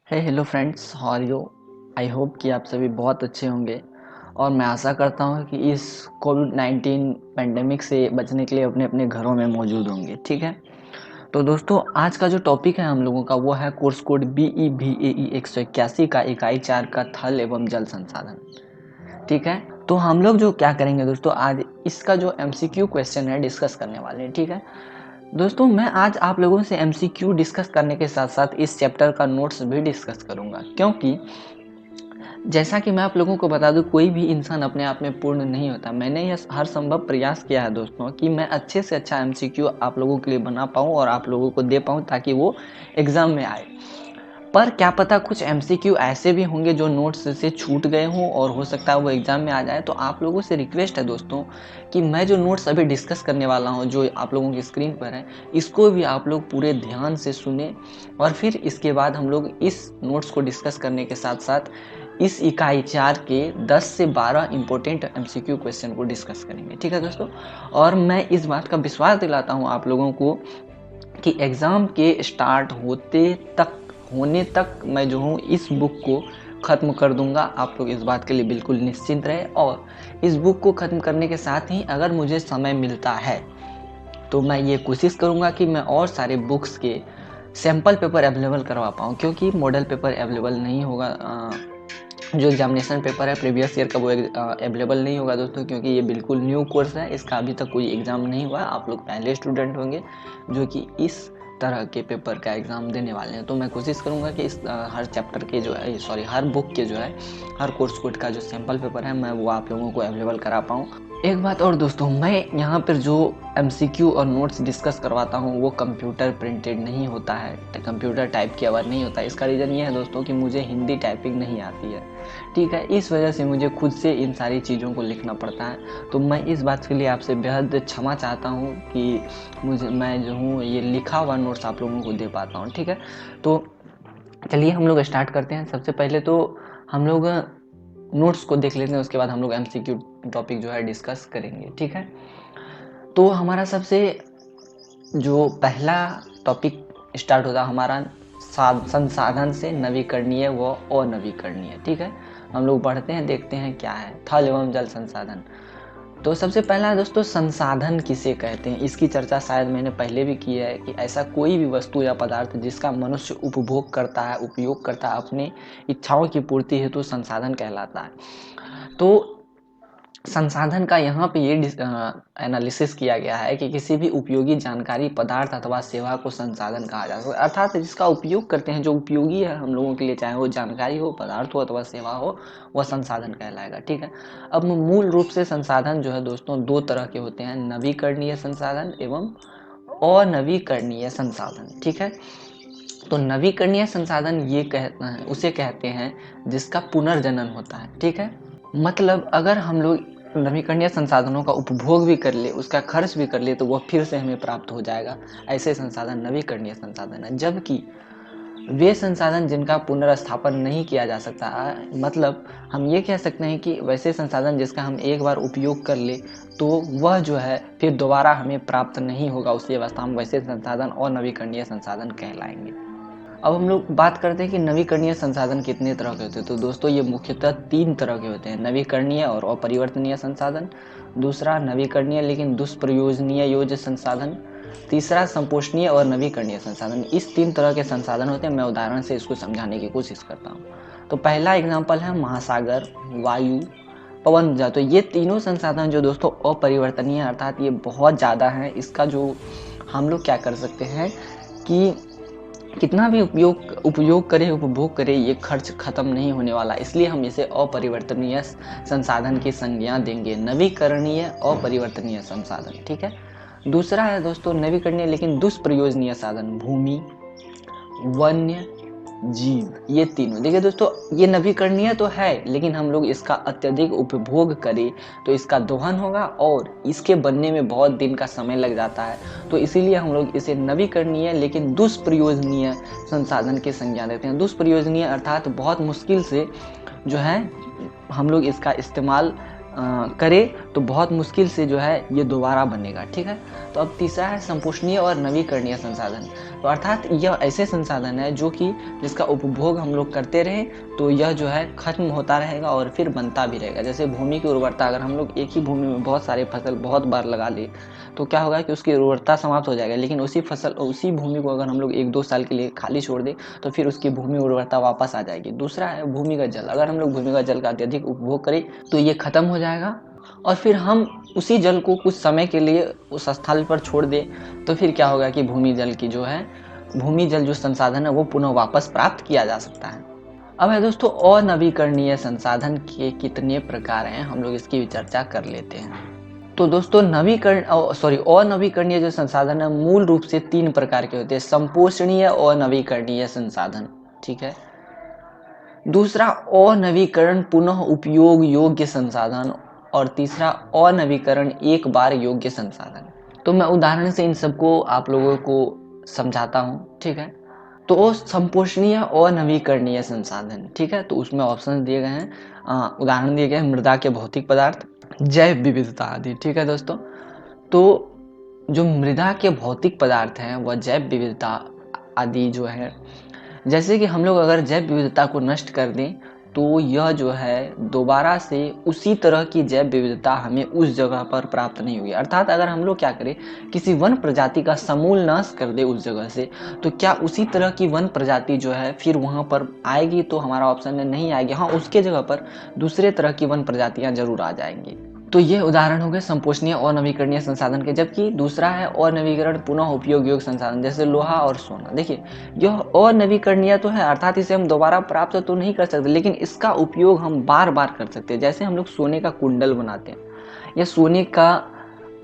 Hey hello friends, how are you. I hope कि आप सभी बहुत अच्छे होंगे और मैं आशा करता हूँ कि इस कोविड-19 पैंडेमिक से बचने के लिए अपने अपने घरों में मौजूद होंगे। ठीक है, तो दोस्तों आज का जो टॉपिक है हम लोगों का वो है कोर्स कोड BEVAE 181 का इकाई 4 का थल एवं जल संसाधन। ठीक है, तो हम लोग जो क्या करेंगे दोस्तों, आज इसका जो MCQ क्वेश्चन है डिस्कस करने वाले हैं। ठीक है दोस्तों, मैं आज आप लोगों से MCQ डिस्कस करने के साथ साथ इस चैप्टर का नोट्स भी डिस्कस करूंगा, क्योंकि जैसा कि मैं आप लोगों को बता दूं, कोई भी इंसान अपने आप में पूर्ण नहीं होता। मैंने यह हर संभव प्रयास किया है दोस्तों कि मैं अच्छे से अच्छा MCQ आप लोगों के लिए बना पाऊं और आप लोगों को दे पाऊं ताकि वो एग्ज़ाम में आए। पर क्या पता कुछ MCQ ऐसे भी होंगे जो नोट्स से छूट गए हों और हो सकता है वो एग्ज़ाम में आ जाए। तो आप लोगों से रिक्वेस्ट है दोस्तों कि मैं जो नोट्स अभी डिस्कस करने वाला हूं, जो आप लोगों की स्क्रीन पर है, इसको भी आप लोग पूरे ध्यान से सुने और फिर इसके बाद हम लोग इस नोट्स को डिस्कस करने के साथ साथ इस इकाई 4 के 10 से 12 इंपॉर्टेंट MCQ क्वेश्चन को डिस्कस करेंगे। ठीक है दोस्तों, और मैं इस बात का विश्वास दिलाता हूँ आप लोगों को कि एग्ज़ाम के स्टार्ट होने तक मैं जो हूँ इस बुक को ख़त्म कर दूंगा। आप लोग इस बात के लिए बिल्कुल निश्चिंत रहे। और इस बुक को ख़त्म करने के साथ ही अगर मुझे समय मिलता है तो मैं ये कोशिश करूँगा कि मैं और सारे बुक्स के सैम्पल पेपर अवेलेबल करवा पाऊँ, क्योंकि मॉडल पेपर अवेलेबल नहीं होगा। जो एग्जामिनेशन पेपर है प्रीवियस ईयर का वो अवेलेबल नहीं होगा दोस्तों, क्योंकि ये बिल्कुल न्यू कोर्स है, इसका अभी तक कोई एग्ज़ाम नहीं हुआ। आप लोग पहले स्टूडेंट होंगे जो कि इस तरह के पेपर का एग्ज़ाम देने वाले हैं। तो मैं कोशिश करूंगा कि इस हर चैप्टर के जो है हर बुक के जो है हर कोर्स कोड का जो सैम्पल पेपर है मैं वो आप लोगों को अवेलेबल करा पाऊँ। एक बात और दोस्तों, मैं यहाँ पर जो MCQ और नोट्स डिस्कस करवाता हूँ वो कंप्यूटर प्रिंटेड नहीं होता है, कंप्यूटर टाइप किया हुआ नहीं होता है। इसका रीज़न ये है दोस्तों कि मुझे हिंदी टाइपिंग नहीं आती है। ठीक है, इस वजह से मुझे खुद से इन सारी चीज़ों को लिखना पड़ता है। तो मैं इस बात के लिए आपसे बेहद क्षमा चाहता हूँ कि मैं जो हूँ ये लिखा हुआ नोट्स आप लोगों को दे पाता हूँ। ठीक है, तो चलिए हम लोग स्टार्ट करते हैं। सबसे पहले तो हम लोग नोट्स को देख लेते हैं, उसके बाद हम लोग MCQ टॉपिक जो है डिस्कस करेंगे। ठीक है, तो हमारा सबसे जो पहला टॉपिक स्टार्ट होता है हमारा संसाधन से नवीकरणीय व अनवीकरणीय। ठीक है, हम लोग बढ़ते हैं, देखते हैं क्या है थल एवं जल संसाधन। तो सबसे पहला दोस्तों, संसाधन किसे कहते हैं, इसकी चर्चा शायद मैंने पहले भी की है कि ऐसा कोई भी वस्तु या पदार्थ जिसका मनुष्य उपभोग करता है, उपयोग करता है, अपने इच्छाओं की पूर्ति हेतु संसाधन कहलाता है। तो संसाधन का यहाँ पे ये एनालिसिस किया गया है कि किसी भी उपयोगी जानकारी, पदार्थ अथवा सेवा को संसाधन कहा जा सकता है। अर्थात जिसका उपयोग करते हैं, जो उपयोगी है हम लोगों के लिए, चाहे वो जानकारी हो, पदार्थ हो अथवा सेवा हो, वह संसाधन कहलाएगा। ठीक है, अब मूल रूप से संसाधन जो है दोस्तों दो तरह के होते हैं, नवीकरणीय संसाधन एवं अनवीकरणीय संसाधन। ठीक है, तो नवीकरणीय संसाधन उसे कहते हैं जिसका पुनर्जनन होता है। ठीक है, मतलब अगर हम लोग नवीकरणीय संसाधनों का उपभोग भी कर ले, उसका खर्च भी कर ले, तो वह फिर से हमें प्राप्त हो जाएगा। ऐसे संसाधन नवीकरणीय संसाधन है। जबकि वे संसाधन जिनका पुनर्स्थापन नहीं किया जा सकता, मतलब हम ये कह सकते हैं कि वैसे संसाधन जिसका हम एक बार उपयोग कर ले तो वह जो है फिर दोबारा हमें प्राप्त नहीं होगा उसी अवस्था में, वैसे संसाधन और नवीकरणीय संसाधन कहलाएंगे। अब हम लोग बात करते हैं कि नवीकरणीय संसाधन कितने तरह के होते हैं। तो दोस्तों ये मुख्यतः 3 तरह के होते हैं, नवीकरणीय और अपरिवर्तनीय संसाधन, दूसरा नवीकरणीय लेकिन दुष्प्रयोजनीय योज्य संसाधन, तीसरा संपोषणीय और नवीकरणीय संसाधन। इस 3 तरह के संसाधन होते हैं। मैं उदाहरण से इसको समझाने की कोशिश करता हूँ। तो पहला एग्जाम्पल है महासागर, वायु, पवन ऊर्जा। तो ये तीनों संसाधन जो दोस्तों अपरिवर्तनीय, अर्थात ये बहुत ज़्यादा है। इसका जो हम लोग क्या कर सकते हैं कि कितना भी उपयोग करें, उपभोग करें, ये खर्च खत्म नहीं होने वाला, इसलिए हम इसे अपरिवर्तनीय संसाधन की संज्ञा देंगे, नवीकरणीय अपरिवर्तनीय संसाधन। ठीक है, दूसरा है दोस्तों नवीकरणीय लेकिन दुष्प्रयोजनीय साधन, भूमि, वन्य जीव। ये तीनों देखिए दोस्तों, ये नवीकरणीय तो है लेकिन हम लोग इसका अत्यधिक उपभोग करें तो इसका दोहन होगा और इसके बनने में बहुत दिन का समय लग जाता है। तो इसीलिए हम लोग इसे नवीकरणीय लेकिन दुष्प्रयोजनीय संसाधन की संज्ञा देते हैं। दुष्प्रयोजनीय अर्थात बहुत मुश्किल से जो है हम लोग इसका इस्तेमाल करे तो बहुत मुश्किल से जो है ये दोबारा बनेगा। ठीक है, तो अब तीसरा है संपोषणीय और नवीकरणीय संसाधन। तो अर्थात यह ऐसे संसाधन है जो कि जिसका उपभोग हम लोग करते रहे तो यह जो है खत्म होता रहेगा और फिर बनता भी रहेगा। जैसे भूमि की उर्वरता, अगर हम लोग एक ही भूमि में बहुत सारे फसल बहुत बार लगा ले तो क्या होगा कि उसकी उर्वरता समाप्त हो जाएगा, लेकिन उसी भूमि को अगर हम लोग 1-2 साल के लिए खाली छोड़ दें तो फिर उसकी भूमि उर्वरता वापस आ जाएगी। दूसरा है भूमिगत जल, अगर हम लोग भूमिगत जल का अत्यधिक उपभोग करें तो ये खत्म हो जाएगा और फिर हम उसी जल को कुछ समय के लिए उस स्थल पर छोड़ दें तो फिर क्या होगा कि भूमि जल जो संसाधन है वो पुनः वापस प्राप्त किया जा सकता है। अब है दोस्तों अनवीकरणीय संसाधन के कितने प्रकार हैं, हम लोग इसकी भी चर्चा कर लेते हैं। तो दोस्तों अनवीकरणीय जो संसाधन है मूल रूप से 3 प्रकार के होते हैं। संपोषणीय अनवीकरणीय संसाधन, ठीक है। दूसरा अनवीकरण पुनः उपयोग योग्य संसाधन और तीसरा अनवीकरण एक बार योग्य संसाधन। तो मैं उदाहरण से इन सबको आप लोगों को समझाता हूँ, ठीक है। तो संपोषणीय अनवीकरणीय संसाधन, ठीक है, तो उसमें ऑप्शन दिए गए हैं, उदाहरण दिए गए हैं मृदा के भौतिक पदार्थ, जैव विविधता आदि, ठीक है दोस्तों। तो जो मृदा के भौतिक पदार्थ हैं वह जैव विविधता आदि जो है, जैसे कि हम लोग अगर जैव विविधता को नष्ट कर दें तो यह जो है दोबारा से उसी तरह की जैव विविधता हमें उस जगह पर प्राप्त नहीं होगी। अर्थात अगर हम लोग क्या करें, किसी वन प्रजाति का समूल नाश कर दे उस जगह से, तो क्या उसी तरह की वन प्रजाति जो है फिर वहाँ पर आएगी? तो हमारा ऑप्शन है नहीं आएगी। हाँ, उसके जगह पर दूसरे तरह की वन प्रजातियाँ जरूर आ जाएंगी। तो ये उदाहरण हो गए संपोषणीय और नवीकरणीय संसाधन के। जबकि दूसरा है अनवीकरण पुनः उपयोग योग्य संसाधन, जैसे लोहा और सोना। देखिए यह अनवीकरणीय तो है, अर्थात इसे हम दोबारा प्राप्त तो नहीं कर सकते, लेकिन इसका उपयोग हम बार बार कर सकते हैं। जैसे हम लोग सोने का कुंडल बनाते हैं या सोने का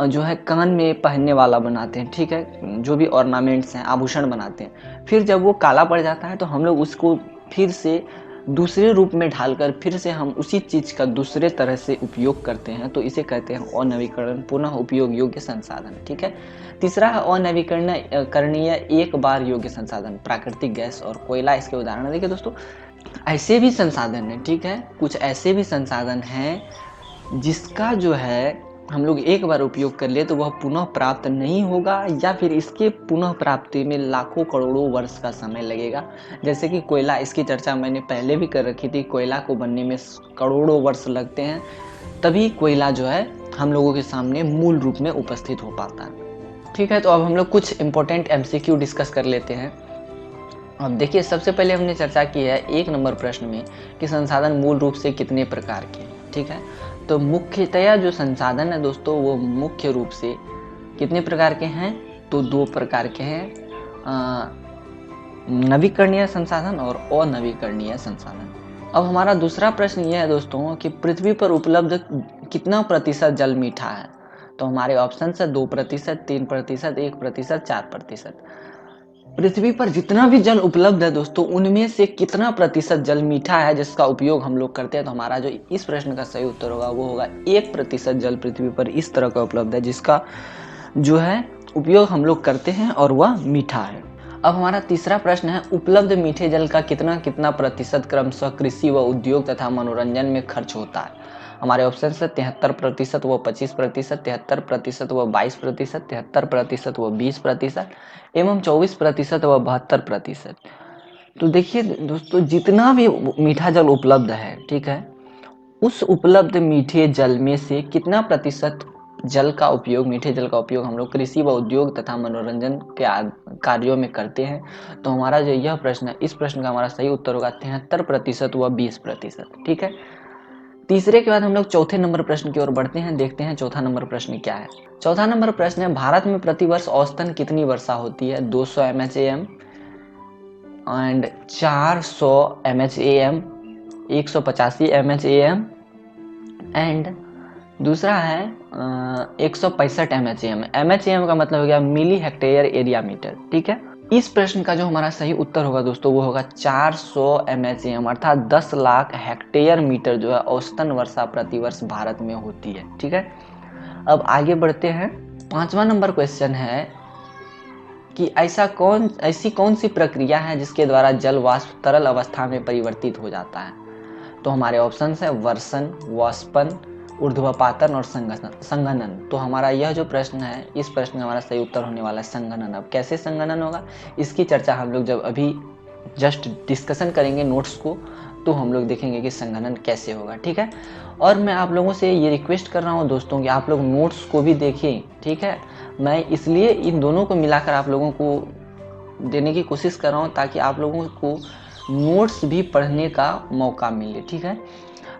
जो है कान में पहनने वाला बनाते हैं, ठीक है, जो भी ऑर्नामेंट्स हैं, आभूषण बनाते हैं। फिर जब वो काला पड़ जाता है तो हम लोग उसको फिर से दूसरे रूप में ढालकर फिर से हम उसी चीज़ का दूसरे तरह से उपयोग करते हैं, तो इसे कहते हैं अनवीकरण पुनः उपयोग योग्य संसाधन, ठीक है। तीसरा है अनवीकरणीय एक बार योग्य संसाधन, प्राकृतिक गैस और कोयला इसके उदाहरण। देखिए दोस्तों, ऐसे भी संसाधन हैं, ठीक है, कुछ ऐसे भी संसाधन हैं जिसका जो है हम लोग एक बार उपयोग कर ले तो वह पुनः प्राप्त नहीं होगा या फिर इसके पुनः प्राप्ति में लाखों करोड़ों वर्ष का समय लगेगा। जैसे कि कोयला, इसकी चर्चा मैंने पहले भी कर रखी थी। कोयला को बनने में करोड़ों वर्ष लगते हैं, तभी कोयला जो है हम लोगों के सामने मूल रूप में उपस्थित हो पाता है, ठीक है। तो अब हम लोग कुछ इंपॉर्टेंट MCQ डिस्कस कर लेते हैं। अब देखिए, सबसे पहले हमने चर्चा की है 1 नंबर प्रश्न में कि संसाधन मूल रूप से कितने प्रकार के, ठीक है। तो मुख्यतया जो संसाधन है दोस्तों वो मुख्य रूप से कितने प्रकार के हैं? तो 2 प्रकार के हैं, नवीकरणीय संसाधन और अनवीकरणीय संसाधन। अब हमारा दूसरा प्रश्न यह है दोस्तों कि पृथ्वी पर उपलब्ध कितना प्रतिशत जल मीठा है? तो हमारे ऑप्शन है 2%, 3%, 1%, 4%। पृथ्वी पर जितना भी जल उपलब्ध है दोस्तों उनमें से कितना प्रतिशत जल मीठा है जिसका उपयोग हम लोग करते हैं? तो हमारा जो इस प्रश्न का सही उत्तर होगा वो होगा 1% जल पृथ्वी पर इस तरह का उपलब्ध है जिसका जो है उपयोग हम लोग करते हैं और वह मीठा है। अब हमारा तीसरा प्रश्न है उपलब्ध मीठे जल का कितना कितना प्रतिशत क्रमशः कृषि व उद्योग तथा मनोरंजन में खर्च होता है? हमारे ऑप्शन है 73% व 25%, 73% व 22%, 73% व 20% एवं 24% व 72%। तो देखिए दोस्तों, जितना भी मीठा जल उपलब्ध है, ठीक है, उस उपलब्ध मीठे जल में से कितना प्रतिशत मीठे जल का उपयोग हम लोग कृषि व उद्योग तथा मनोरंजन के कार्यों में करते हैं? तो हमारा जो यह प्रश्न है, इस प्रश्न का हमारा सही उत्तर होगा 73% व 20%, ठीक है। तीसरे के बाद हम लोग चौथे नंबर प्रश्न की ओर बढ़ते हैं। देखते हैं चौथा नंबर प्रश्न क्या है। चौथा नंबर प्रश्न है भारत में प्रतिवर्ष औसतन कितनी वर्षा होती है? 200 mHAM and 400 mHAM, 185 mHAM and दूसरा है 165 mHAM। mHAM का मतलब हो गया मिली हेक्टेयर एरिया मीटर, ठीक है। इस प्रश्न का जो हमारा सही उत्तर होगा दोस्तों वो होगा 400 mHAM, अर्थात 10 लाख हेक्टेयर मीटर जो है औसतन वर्षा प्रतिवर्ष भारत में होती है, ठीक है। अब आगे बढ़ते हैं। 5वां नंबर क्वेश्चन है कि ऐसी कौन सी प्रक्रिया है जिसके द्वारा जल वाष्प तरल अवस्था में परिवर्तित हो जाता है? तो हमारे ऑप्शन है वर्षण, वाष्पन, ऊर्ध्वपातन और संघनन। तो हमारा यह जो प्रश्न है, इस प्रश्न का हमारा सही उत्तर होने वाला है संघनन। अब कैसे संघनन होगा, इसकी चर्चा हम लोग जब अभी जस्ट डिस्कशन करेंगे नोट्स को, तो हम लोग देखेंगे कि संघनन कैसे होगा, ठीक है। और मैं आप लोगों से ये रिक्वेस्ट कर रहा हूँ दोस्तों कि आप लोग नोट्स को भी देखें, ठीक है। मैं इसलिए इन दोनों को मिलाकर आप लोगों को देने की कोशिश कर रहा हूँ ताकि आप लोगों को नोट्स भी पढ़ने का मौका मिले, ठीक है।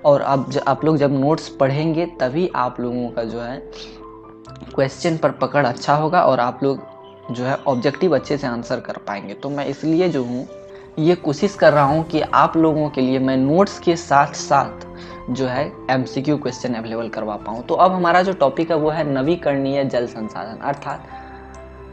और अब आप लोग जब नोट्स पढ़ेंगे तभी आप लोगों का जो है क्वेश्चन पर पकड़ अच्छा होगा और आप लोग जो है ऑब्जेक्टिव अच्छे से आंसर कर पाएंगे। तो मैं इसलिए जो हूँ ये कोशिश कर रहा हूँ कि आप लोगों के लिए मैं नोट्स के साथ साथ जो है एमसीक्यू क्वेश्चन अवेलेबल करवा पाऊँ। तो अब हमारा जो टॉपिक है वो है नवीकरणीय जल संसाधन, अर्थात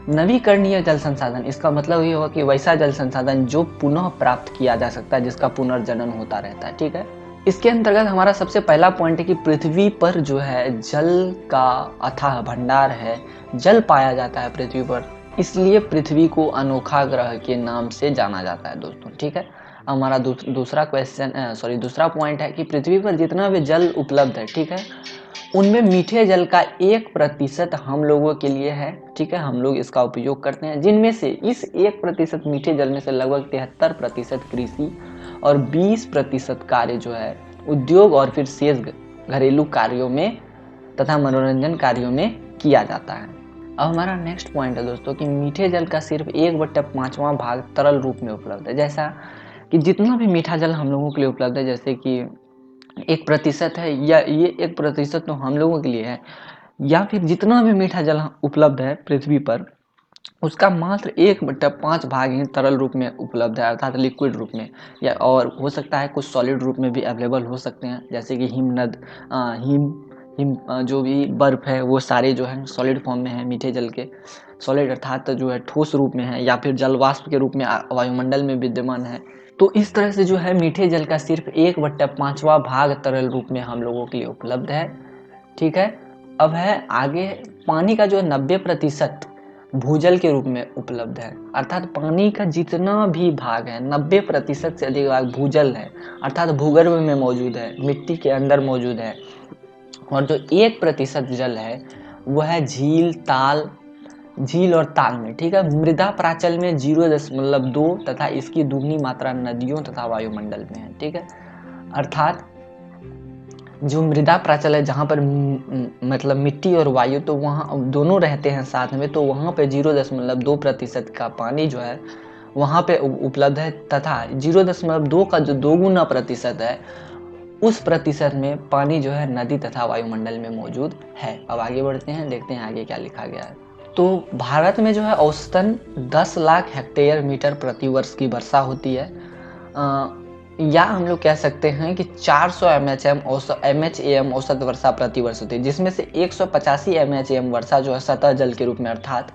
नवीकरणीय जल संसाधन। इसका मतलब ये होगा कि वैसा जल संसाधन जो पुनः प्राप्त किया जा सकता है, जिसका पुनर्जनन होता रहता है, ठीक है। इसके अंतर्गत हमारा सबसे पहला पॉइंट है कि पृथ्वी पर जो है जल का अथाह भंडार है, जल पाया जाता है पृथ्वी पर, इसलिए पृथ्वी को अनोखा ग्रह के नाम से जाना जाता है दोस्तों, ठीक है। हमारा दूसरा पॉइंट है कि पृथ्वी पर जितना भी जल उपलब्ध है, ठीक है, उनमें मीठे जल का 1% हम लोगों के लिए है, ठीक है। हम लोग इसका उपयोग करते हैं, जिनमें से इस 1% मीठे जल में से लगभग 73% कृषि और 20% कार्य जो है उद्योग और फिर शेष घरेलू कार्यों में तथा मनोरंजन कार्यों में किया जाता है। अब हमारा नेक्स्ट पॉइंट है दोस्तों कि मीठे जल का सिर्फ 1/5वां भाग तरल रूप में उपलब्ध है। जैसा कि जितना भी मीठा जल हम लोगों के लिए उपलब्ध है, जैसे कि 1% है, या ये 1% तो हम लोगों के लिए है, या फिर जितना भी मीठा जल उपलब्ध है पृथ्वी पर, उसका मात्र 1/5 भाग ही तरल रूप में उपलब्ध है, अर्थात लिक्विड रूप में, या और हो सकता है कुछ सॉलिड रूप में भी अवेलेबल हो सकते हैं, जैसे कि हिम जो भी बर्फ है वो सारे जो है सॉलिड फॉर्म में है मीठे जल के, सॉलिड अर्थात जो है ठोस रूप में है, या फिर जल वाष्प के रूप में वायुमंडल में विद्यमान है। तो इस तरह से जो है मीठे जल का सिर्फ 1/5वां भाग तरल रूप में हम लोगों के लिए उपलब्ध है, ठीक है। अब है आगे, पानी का जो 90% भूजल के रूप में उपलब्ध है, अर्थात पानी का जितना भी भाग है 90% से अधिक भाग भूजल है, अर्थात भूगर्भ में मौजूद है, मिट्टी के अंदर मौजूद है। और जो 1% जल है वह है झील और ताल में, ठीक है। मृदा प्राचल में 0.2 तथा इसकी दुगनी मात्रा नदियों तथा वायुमंडल में है, ठीक है। अर्थात जो मृदा प्राचल है, जहाँ पर मतलब मिट्टी और वायु तो वहाँ दोनों रहते हैं साथ में, तो वहाँ पे 0.2% का पानी जो है वहाँ पे उपलब्ध है, तथा 0.2 का जो 2 गुना प्रतिशत है, उस प्रतिशत में पानी जो है नदी तथा वायुमंडल में मौजूद है। अब आगे बढ़ते हैं, देखते हैं आगे क्या लिखा गया है। तो भारत में जो है औसतन 10 लाख हेक्टेयर मीटर प्रति वर्ष की वर्षा होती है, या हम लोग कह सकते हैं कि 400 MHAM औसत वर्षा प्रति वर्ष होती है, जिसमें से 185 MHAM वर्षा जो है सतह जल के रूप में, अर्थात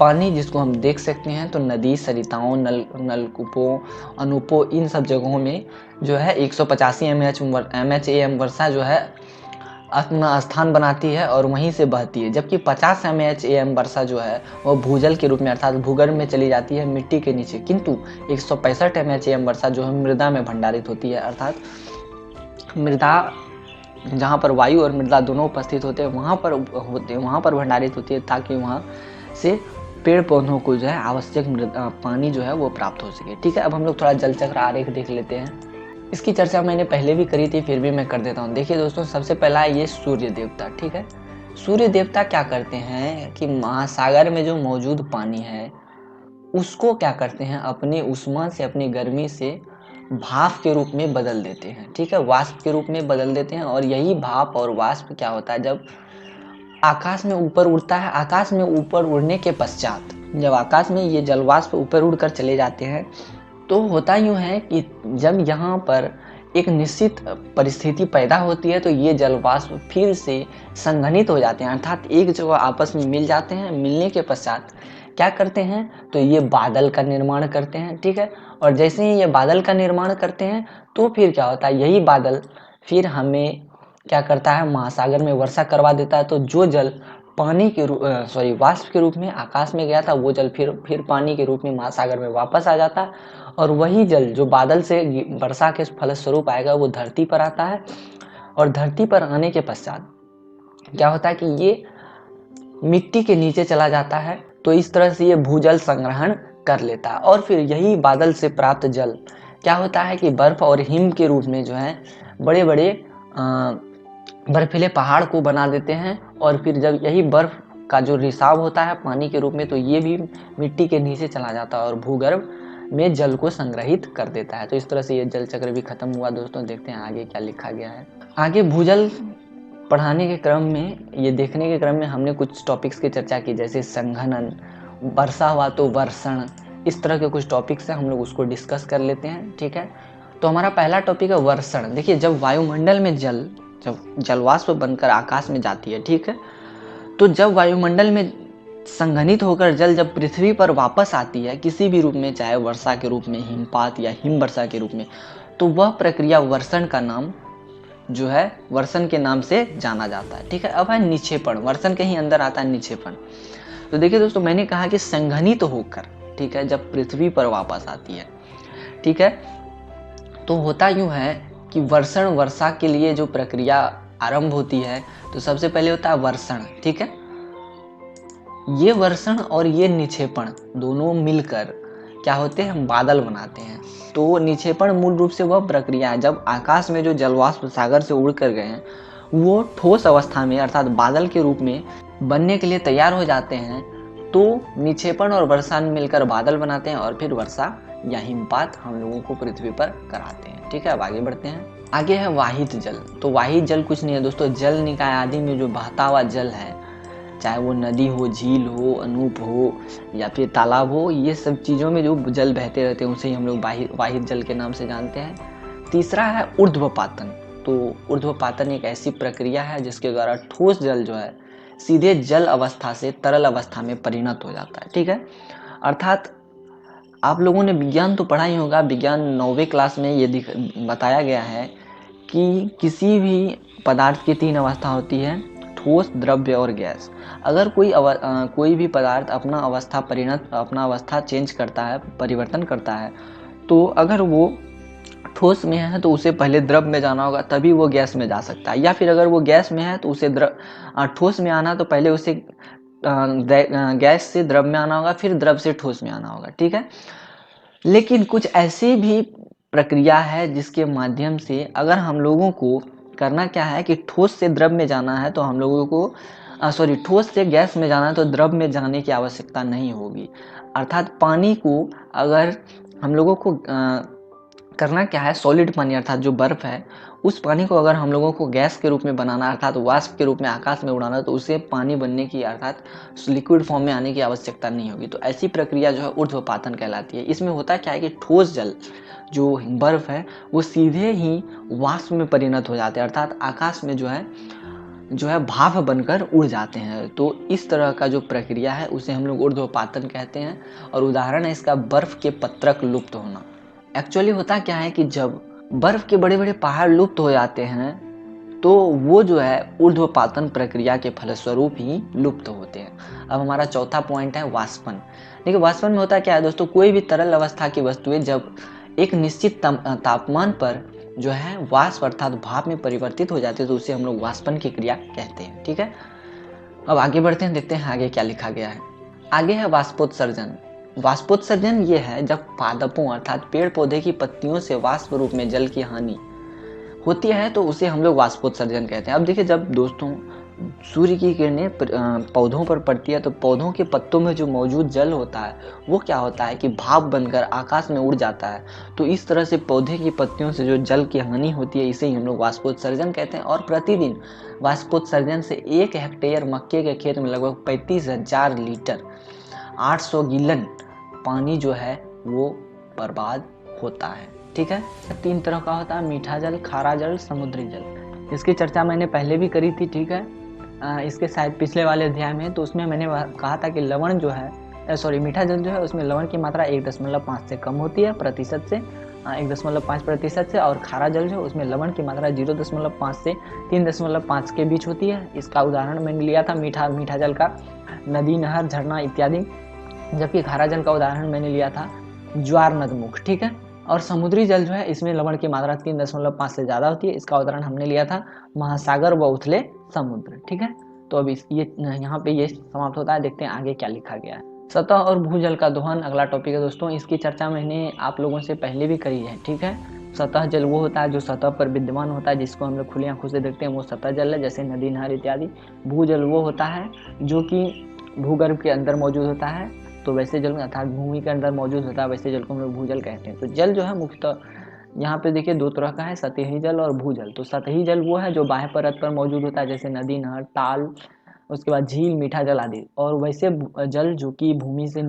पानी जिसको हम देख सकते हैं, तो नदी, सरिताओं, नलकूपों, अनूपों, इन सब जगहों में जो है 185 MHAM वर्षा जो है अपना स्थान बनाती है और वहीं से बहती है, जबकि 50 MHAM वर्षा जो है वो भूजल के रूप में अर्थात भूगर्भ में चली जाती है मिट्टी के नीचे, किंतु 165 MHAM वर्षा जो है मृदा में भंडारित होती है, अर्थात मृदा जहाँ पर वायु और मृदा दोनों उपस्थित होते हैं वहाँ पर भंडारित होती है, ताकि वहाँ से पेड़ पौधों को जो है आवश्यक पानी जो है वो प्राप्त हो सके, ठीक है। अब हम लोग थोड़ा जल चक्र आरेख देख लेते हैं। इसकी चर्चा मैंने पहले भी करी थी, फिर भी मैं कर देता हूँ। देखिए दोस्तों, सबसे पहला है ये सूर्य देवता, ठीक है। सूर्य देवता क्या करते हैं कि महासागर में जो मौजूद पानी है उसको क्या करते हैं, अपनी उष्मा से, अपनी गर्मी से भाप के रूप में बदल देते हैं, ठीक है, वाष्प के रूप में बदल देते हैं। और यही भाप और वाष्प क्या होता है, जब आकाश में ऊपर उड़ता है, आकाश में ऊपर उड़ने के पश्चात जब आकाश में ये जलवाष्प ऊपर उड़कर चले जाते हैं, तो होता यूँ है कि जब यहाँ पर एक निश्चित परिस्थिति पैदा होती है तो ये जलवाष्प फिर से संघनित हो जाते हैं, अर्थात एक जगह आपस में मिल जाते हैं। मिलने के पश्चात क्या करते हैं, तो ये बादल का निर्माण करते हैं, ठीक है। और जैसे ही ये बादल का निर्माण करते हैं तो फिर क्या होता है, यही बादल फिर हमें क्या करता है, महासागर में वर्षा करवा देता है। तो जो जल वाष्प के रूप में आकाश में गया था, वो जल फिर पानी के रूप में महासागर में वापस आ जाता है। और वही जल जो बादल से वर्षा के फलस्वरूप आएगा वो धरती पर आता है, और धरती पर आने के पश्चात क्या होता है कि ये मिट्टी के नीचे चला जाता है। तो इस तरह से ये भूजल संग्रहण कर लेता है और फिर यही बादल से प्राप्त जल क्या होता है कि बर्फ और हिम के रूप में जो है बड़े बड़े बर्फीले पहाड़ को बना देते हैं। और फिर जब यही बर्फ का जो रिसाव होता है पानी के रूप में, तो ये भी मिट्टी के नीचे चला जाता है और भूगर्भ में जल को संग्रहित कर देता है। तो इस तरह से ये जल चक्र भी खत्म हुआ। दोस्तों देखते हैं आगे क्या लिखा गया है। आगे भूजल पढ़ाने के क्रम में, ये देखने के क्रम में हमने कुछ टॉपिक्स की चर्चा की, जैसे संघनन, वर्षा हुआ तो वर्षण, इस तरह के कुछ टॉपिक्स हैं, हम लोग उसको डिस्कस कर लेते हैं। ठीक है, तो हमारा पहला टॉपिक है वर्षण। देखिए, जब वायुमंडल में जब जलवाष्प बनकर आकाश में जाती है, ठीक है, तो जब वायुमंडल में संघनित होकर जल जब पृथ्वी पर वापस आती है किसी भी रूप में, चाहे वर्षा के रूप में, हिमपात या हिम वर्षा के रूप में, तो वह प्रक्रिया वर्षण का नाम जो है वर्षण के नाम से जाना जाता है। ठीक है, अब है निक्षेपण। वर्षण के ही अंदर आता है निक्षेपण। तो देखिए दोस्तों, मैंने कहा कि संघनित होकर, ठीक है, जब पृथ्वी पर वापस आती है, ठीक है, तो होता यूं है कि वर्षण, वर्षा के लिए जो प्रक्रिया आरंभ होती है, तो सबसे पहले होता है वर्षण। ठीक है, ये वर्षण और ये निक्षेपण दोनों मिलकर क्या होते हैं, बादल बनाते हैं। तो निक्षेपण मूल रूप से वह प्रक्रिया है जब आकाश में जो जलवाष्प सागर से उड़ कर गए हैं वो ठोस अवस्था में अर्थात बादल के रूप में बनने के लिए तैयार हो जाते हैं, तो निक्षेपण और वर्षा मिलकर बादल बनाते हैं और फिर वर्षा या हिमपात हम लोगों को पृथ्वी पर कराते हैं। ठीक है, अब आगे बढ़ते हैं। आगे है वाहित जल। तो वाहित जल कुछ नहीं है दोस्तों, जल निकाय आदि में जो बहता हुआ जल है, चाहे वो नदी हो, झील हो, अनूप हो या फिर तालाब हो, ये सब चीज़ों में जो जल बहते रहते हैं उसे ही हम लोग वाहित जल के नाम से जानते हैं। तीसरा है ऊर्ध्वपातन। तो ऊर्ध्वपातन एक ऐसी प्रक्रिया है जिसके द्वारा ठोस जल जो है सीधे जल अवस्था से तरल अवस्था में परिणत हो जाता है। ठीक है, अर्थात आप लोगों ने विज्ञान तो पढ़ा ही होगा, विज्ञान 9वीं क्लास में ये बताया गया है कि किसी भी पदार्थ की 3 अवस्था होती है, ठोस, द्रव्य और गैस। अगर कोई भी पदार्थ अपना अवस्था चेंज करता है, परिवर्तन करता है, तो अगर वो ठोस में है तो उसे पहले द्रव में जाना होगा, तभी वो गैस में जा सकता है। या फिर अगर वो गैस में है तो उसे ठोस में आना, तो पहले उसे गैस से द्रव में आना होगा, फिर द्रव से ठोस में आना होगा। ठीक है, लेकिन कुछ ऐसी भी प्रक्रिया है जिसके माध्यम से अगर हम लोगों को करना क्या है कि ठोस से द्रव में जाना है तो हम लोगों को ठोस से गैस में जाना है तो द्रव में जाने की आवश्यकता नहीं होगी। अर्थात पानी को अगर हम लोगों को करना क्या है, सॉलिड पानी अर्थात जो बर्फ है, उस पानी को अगर हम लोगों को गैस के रूप में बनाना अर्थात वाष्प के रूप में आकाश में उड़ाना, तो उसे पानी बनने की अर्थात लिक्विड फॉर्म में आने की आवश्यकता नहीं होगी। तो ऐसी प्रक्रिया जो है ऊर्ध्वपातन कहलाती है। इसमें होता क्या है कि ठोस जल जो बर्फ है वो सीधे ही वाष्प में परिणत हो जाते हैं, अर्थात आकाश में जो है भाप बनकर उड़ जाते हैं। तो इस तरह का जो प्रक्रिया है उसे हम लोग ऊर्ध्वपातन कहते हैं। और उदाहरण है इसका बर्फ के पत्रक लुप्त होना। एक्चुअली होता क्या है कि जब बर्फ के बड़े बड़े पहाड़ लुप्त हो जाते हैं तो वो जो है ऊर्ध्वपातन प्रक्रिया के फलस्वरूप ही लुप्त होते हैं। अब हमारा चौथा पॉइंट है वाष्पन। देखिए, वाष्पन में होता क्या है दोस्तों, कोई भी तरल अवस्था की वस्तुएं जब एक निश्चित तापमान पर जो है वाष्प अर्थात भाप में परिवर्तित हो जाती है तो उसे हम लोग वाष्पन की क्रिया कहते हैं। ठीक है, अब आगे बढ़ते हैं, देखते हैं आगे क्या लिखा गया है। आगे है वाष्पोत्सर्जन। वाष्पोत्सर्जन ये है जब पादपों अर्थात पेड़ पौधे की पत्तियों से वाष्प रूप में जल की हानि होती है तो उसे हम लोग वाष्पोत्सर्जन कहते हैं। अब देखिए, जब दोस्तों सूर्य की किरणें पौधों पर पड़ती है तो पौधों के पत्तों में जो मौजूद जल होता है वो क्या होता है कि भाप बनकर आकाश में उड़ जाता है। तो इस तरह से पौधे की पत्तियों से जो जल की हानि होती है इसे ही हम लोग वाष्पोत्सर्जन कहते हैं। और प्रतिदिन वाष्पोत्सर्जन से 1 हेक्टेयर मक्के के खेत में लगभग 35,000 लीटर 800 गीलन पानी जो है वो बर्बाद होता है। ठीक है, 3 तरह का होता है, मीठा जल, खारा जल, समुद्री जल। इसकी चर्चा मैंने पहले भी करी थी। ठीक है, इसके शायद पिछले वाले अध्याय में, तो उसमें मैंने कहा था कि लवण जो है मीठा जल जो है उसमें लवण की मात्रा 1.5 से कम होती है, 1.5% से, और खारा जल जो है उसमें लवण की मात्रा 0.5 से 3.5 के बीच होती है। इसका उदाहरण मैंने लिया था मीठा जल का नदी, नहर, झरना इत्यादि, जबकि खारा जल का उदाहरण मैंने लिया था ज्वार नदमुख। ठीक है, और समुद्री जल जो है इसमें लवण की मात्रा 3.5 से ज़्यादा होती है। इसका उदाहरण हमने लिया था महासागर व उथले समुद्र। ठीक है, तो अब ये यहाँ पे ये समाप्त होता है। देखते हैं आगे क्या लिखा गया है। सतह और भूजल का दोहन अगला टॉपिक है दोस्तों। इसकी चर्चा मैंने आप लोगों से पहले भी करी है। ठीक है, सतह जल वो होता है जो सतह पर विद्यमान होता है, जिसको हम लोग खुली आंखों से देखते हैं, वो सतह जल है, जैसे नदी नहर इत्यादि। भूजल वो होता है जो कि भूगर्भ के अंदर मौजूद होता है, तो वैसे जल अर्थात भूमि के अंदर मौजूद होता है, वैसे जल को हम लोग भूजल कहते हैं। तो जल जो है मुख्यतः यहाँ पे देखिए दो तरह का है, सतही जल और भूजल। तो सतही जल वो है जो बाह्य परत पर मौजूद होता है, जैसे नदी नहर ताल, उसके बाद झील मीठा जल आदि। और वैसे जल जो कि भूमि से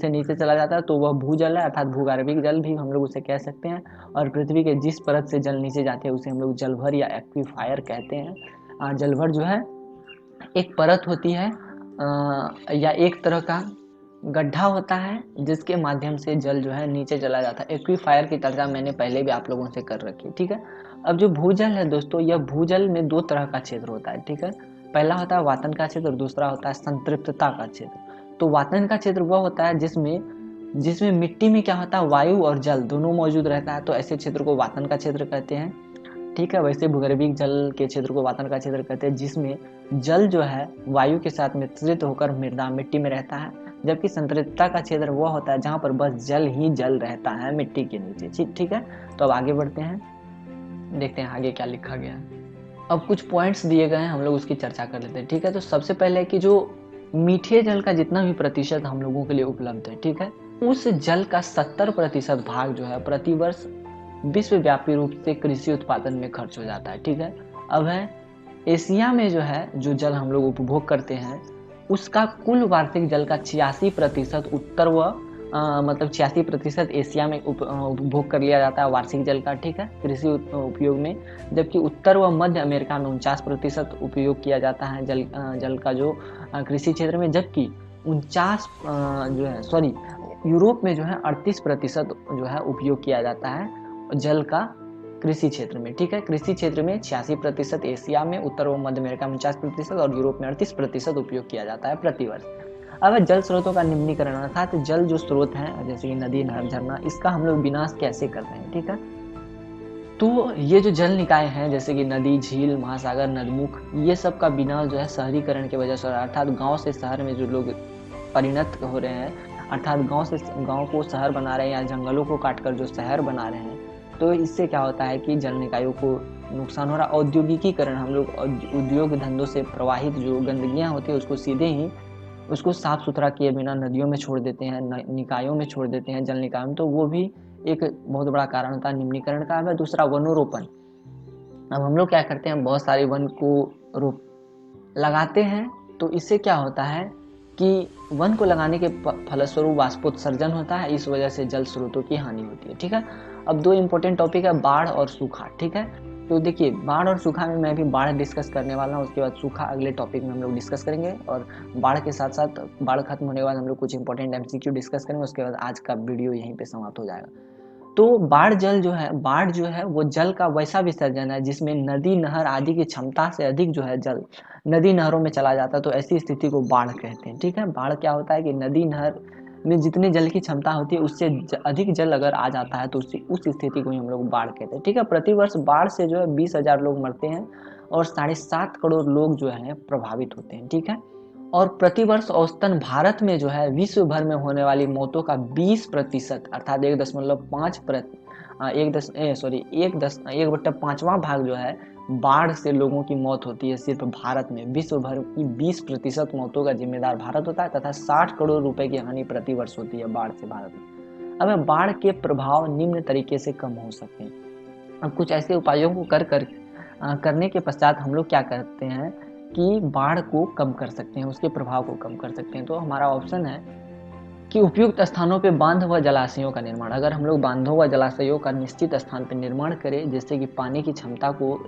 नीचे चला जाता है तो वह भूजल है, अर्थात भूगर्भिक जल भी हम लोग उसे कह सकते हैं। और पृथ्वी के जिस परत से जल नीचे जाती है उसे हम लोग जलभर या एक्वीफायर कहते हैं। जलभर जो है एक परत होती है या एक तरह का गड्ढा होता है जिसके माध्यम से जल जो है नीचे चला जाता है। एक्वीफायर की चर्चा मैंने पहले भी आप लोगों से कर रखी है। ठीक है, अब जो भूजल है दोस्तों, यह भूजल में दो तरह का क्षेत्र होता है। ठीक है, पहला होता है वातन का क्षेत्र और दूसरा होता है संतृप्तता का क्षेत्र। तो वातन का क्षेत्र वह होता है जिसमें मिट्टी में क्या होता है, वायु और जल दोनों मौजूद रहता है, तो ऐसे क्षेत्र को वातन का क्षेत्र कहते हैं। ठीक है, वैसे भूगर्भिक जल के क्षेत्र को वातन का क्षेत्र कहते हैं, जिसमें जल जो है वायु के साथ मिश्रित होकर मृदा मिट्टी में रहता है। जबकि संतृप्तता का क्षेत्र वह होता है जहाँ पर बस जल ही जल रहता है मिट्टी के नीचे। ठीक है, तो अब आगे बढ़ते हैं, देखते हैं आगे क्या लिखा गया है। अब कुछ पॉइंट्स दिए गए हैं, हम लोग उसकी चर्चा कर लेते हैं। ठीक है, तो सबसे पहले कि जो मीठे जल का जितना भी प्रतिशत हम लोगों के लिए उपलब्ध है, ठीक है, उस जल का 70% भाग जो है प्रतिवर्ष विश्वव्यापी रूप से कृषि उत्पादन में खर्च हो जाता है। ठीक है, अब है एशिया में जो है जो जल हम लोग उपभोग करते हैं उसका कुल वार्षिक जल का 86% उत्तर व मतलब 86% एशिया में उपभोग कर लिया जाता है वार्षिक जल का। ठीक है, कृषि उपयोग में। जबकि उत्तर व मध्य अमेरिका में 49% उपयोग किया जाता है जल का जो कृषि क्षेत्र में। जबकि 49 जो है सॉरी यूरोप में जो है 38% जो है उपयोग किया जाता है जल का कृषि क्षेत्र में। ठीक है, कृषि क्षेत्र में 86%, एशिया में, उत्तर व मध्य अमेरिका में 49% और यूरोप में 38% उपयोग किया जाता है प्रतिवर्ष। अब जल स्रोतों का निम्नीकरण, अर्थात जल जो स्रोत हैं जैसे कि नदी नहर झरना, इसका हम लोग विनाश कैसे कर रहे हैं। ठीक है, तो ये जो जल निकाय हैं जैसे कि नदी झील महासागर नदमुख, ये सब का विनाश जो है शहरीकरण की वजह से, अर्थात गाँव से शहर में जो लोग परिणत हो रहे हैं, अर्थात गाँव को शहर बना रहे हैं या जंगलों को काटकर जो शहर बना रहे हैं, तो इससे क्या होता है कि जल निकायों को नुकसान हो रहा है। औद्योगिकीकरण, हम लोग उद्योग धंधों से प्रवाहित जो गंदगियाँ होती है उसको सीधे ही उसको साफ सुथरा किए बिना नदियों में छोड़ देते हैं, निकायों में छोड़ देते हैं, जल निकायों में, तो वो भी एक बहुत बड़ा कारण होता है निम्नीकरण का। है दूसरा वनोरोपण। अब हम लोग क्या करते हैं, बहुत सारे वन को लगाते हैं, तो इससे क्या होता है कि वन को लगाने के फलस्वरूप वाष्पोत्सर्जन होता है, इस वजह से जल स्रोतों की हानि होती है। ठीक है, अब दो इंपॉर्टेंट टॉपिक है, बाढ़ और सूखा। ठीक है, तो देखिए बाढ़ और सूखा में मैं अभी बाढ़ डिस्कस करने वाला हूँ, उसके बाद सूखा अगले टॉपिक में हम लोग डिस्कस करेंगे, और बाढ़ के साथ साथ बाढ़ खत्म होने के बाद हम लोग कुछ इंपॉर्टेंट MCQ डिस्कस करेंगे, उसके बाद आज का वीडियो यहीं पे समाप्त हो जाएगा। तो बाढ़ जो है वो जल का वैसा विसर्जन है जिसमें नदी नहर आदि की क्षमता से अधिक जो है जल नदी नहरों में चला जाता है, तो ऐसी स्थिति को बाढ़ कहते हैं। ठीक है, बाढ़ क्या होता है कि नदी नहर में जितने जल की क्षमता होती है उससे अधिक जल अगर आ जाता है तो उस स्थिति को ही हम लोग बाढ़ कहते हैं। ठीक है, प्रतिवर्ष बाढ़ से जो है 20,000 लोग मरते हैं और 7.5 करोड़ लोग जो है प्रभावित होते हैं। ठीक है, और प्रतिवर्ष औसतन भारत में जो है विश्व भर में होने वाली मौतों का 20% अर्थात 1.5 भाग जो है बाढ़ से लोगों की मौत होती है सिर्फ भारत में। विश्व भर की 20% मौतों का जिम्मेदार भारत होता है तथा 60 करोड़ रुपए की हानि प्रतिवर्ष होती है बाढ़ से भारत में। अब बाढ़ के प्रभाव निम्न तरीके से कम हो सकते हैं। अब कुछ ऐसे उपायों को करने के पश्चात हम लोग क्या करते हैं कि बाढ़ को कम कर सकते हैं, उसके प्रभाव को कम कर सकते हैं। तो हमारा ऑप्शन है कि उपयुक्त स्थानों पे बांध व जलाशयों का निर्माण। अगर हम लोग बांधों व जलाशयों का निश्चित स्थान पर निर्माण करें जिससे कि पानी की क्षमता को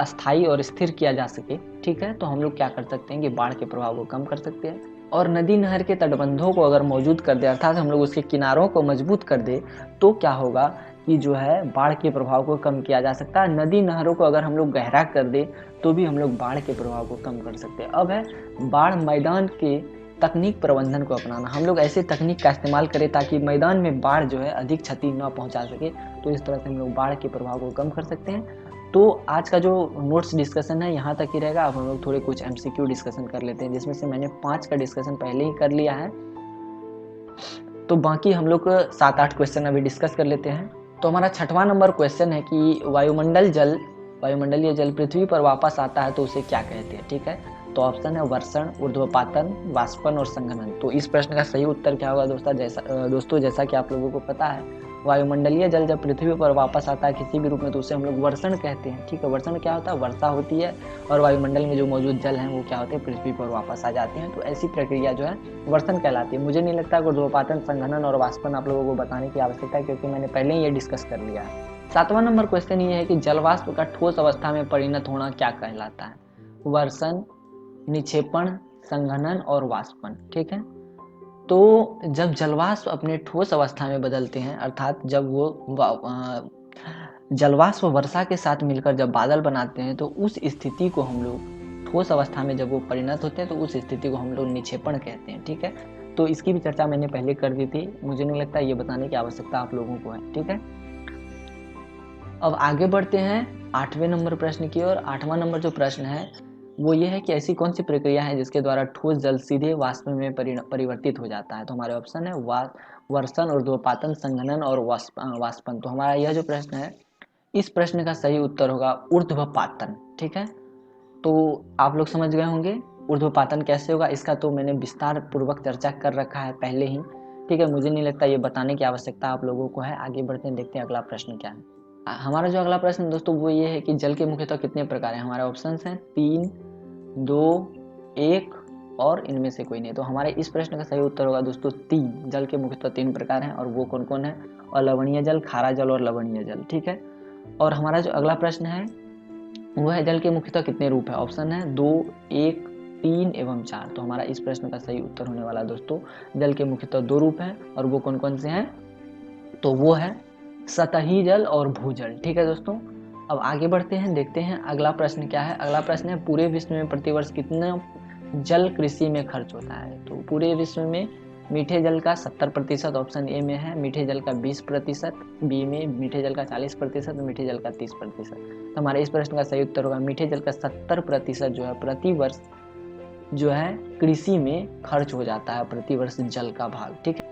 अस्थायी और स्थिर किया जा सके, ठीक है, तो हम लोग क्या कर सकते हैं कि बाढ़ के प्रभाव को कम कर सकते हैं। और नदी नहर के तटबंधों को अगर मौजूद कर दे, अर्थात हम लोग उसके किनारों को मजबूत कर दे, तो क्या होगा कि जो है बाढ़ के प्रभाव को कम किया जा सकता है। नदी नहरों को अगर हम लोग गहरा कर दे तो भी हम लोग बाढ़ के प्रभाव को कम कर सकते हैं। अब है बाढ़ मैदान के तकनीक प्रबंधन को अपनाना, हम लोग ऐसे तकनीक का इस्तेमाल करें ताकि मैदान में बाढ़ जो है अधिक क्षति न पहुंचा सके। तो इस तरह से हम लोग बाढ़ के प्रभाव को कम कर सकते हैं। तो आज का जो नोट्स डिस्कशन है यहाँ तक ही रहेगा। अब हम लोग थोड़े कुछ MCQ डिस्कशन कर लेते हैं, जिसमें से मैंने 5 का डिस्कशन पहले ही कर लिया है, तो बाकी हम लोग 7-8 क्वेश्चन अभी डिस्कस कर लेते हैं। तो हमारा 6वां नंबर क्वेश्चन है कि वायुमंडलीय जल पृथ्वी पर वापस आता है तो उसे क्या कहते हैं। ठीक है, तो ऑप्शन है वर्षण, ऊर्ध्वपातन, वाष्पन और संघनन। तो इस प्रश्न का सही उत्तर क्या होगा दोस्तों, जैसा कि आप लोगों को पता है, वायुमंडलीय जल जब पृथ्वी पर वापस आता है किसी भी रूप में तो उसे हम लोग वर्षण कहते हैं। ठीक है, वर्षण क्या होता है, वर्षा होती है और वायुमंडल में जो मौजूद जल हैं वो क्या होते हैं, पृथ्वी पर वापस आ जाते हैं। तो ऐसी प्रक्रिया जो है वर्षण कहलाती है। मुझे नहीं लगता कि ऊर्ध्वपातन, संघनन और वाष्पन आप लोगों को बताने की आवश्यकता है, क्योंकि मैंने पहले ही ये डिस्कस कर लिया है। 7वां नंबर क्वेश्चन ये है कि जलवाष्प का ठोस अवस्था में परिणत होना क्या कहलाता है। वर्षण, निक्षेपण, संघनन और वाष्पन। ठीक है, तो जब जलवाष्प अपने ठोस अवस्था में बदलते हैं, अर्थात जब वो जलवाष्प वर्षा के साथ मिलकर जब बादल बनाते हैं, तो उस स्थिति को हम लोग ठोस अवस्था में जब वो परिणत होते हैं तो उस स्थिति को हम लोग निक्षेपण कहते हैं। ठीक है, तो इसकी भी चर्चा मैंने पहले कर दी थी, मुझे नहीं लगता ये बताने की आवश्यकता आप लोगों को है। ठीक है, अब आगे बढ़ते हैं 8वें नंबर प्रश्न की ओर। 8वां नंबर जो प्रश्न है वो ये है कि ऐसी कौन सी प्रक्रिया है जिसके द्वारा ठोस जल सीधे वाष्प में परिवर्तित हो जाता है। तो हमारे ऑप्शन है वर्षण, ऊर्ध्वपातन, संघनन और वाष्पन। तो हमारा यह जो प्रश्न है, इस प्रश्न का सही उत्तर होगा ऊर्ध्वपातन। ठीक है, तो आप लोग समझ गए होंगे ऊर्ध्वपातन कैसे होगा, इसका तो मैंने विस्तार पूर्वक चर्चा कर रखा है पहले ही। ठीक है, मुझे नहीं लगता ये बताने की आवश्यकता आप लोगों को है। आगे बढ़ते हैं, देखते हैं अगला प्रश्न क्या है। हमारा जो अगला प्रश्न दोस्तों वो ये है कि जल के मुख्यतः कितने प्रकार हैं। हमारे ऑप्शन हैं 3, 2, 1 और इनमें से कोई नहीं। तो हमारे इस प्रश्न का सही उत्तर होगा दोस्तों 3। जल के मुख्यतः 3 प्रकार हैं और वो कौन कौन है, अलवणीय जल, खारा जल और लवणीय जल। ठीक है, और हमारा जो अगला प्रश्न है वो है जल के मुख्यतः कितने रूप है। ऑप्शन है 2, 1, 3 एवं 4। तो हमारा इस प्रश्न का सही उत्तर होने वाला दोस्तों जल के मुख्यतः 2 रूप हैं और वो कौन कौन से हैं, तो वो है सतही जल और भूजल। ठीक है दोस्तों, अब आगे बढ़ते हैं, देखते हैं अगला प्रश्न क्या है। अगला प्रश्न है पूरे विश्व में प्रतिवर्ष कितना जल कृषि में खर्च होता है। तो पूरे विश्व में मीठे जल का 70%, ऑप्शन ए में है, मीठे जल का 20%, बी में मीठे जल का 40%, मीठे जल का 30%। तो हमारे इस प्रश्न का सही उत्तर होगा मीठे जल का 70% जो है प्रतिवर्ष जो है कृषि में खर्च हो जाता है, प्रतिवर्ष जल का भाग। ठीक है,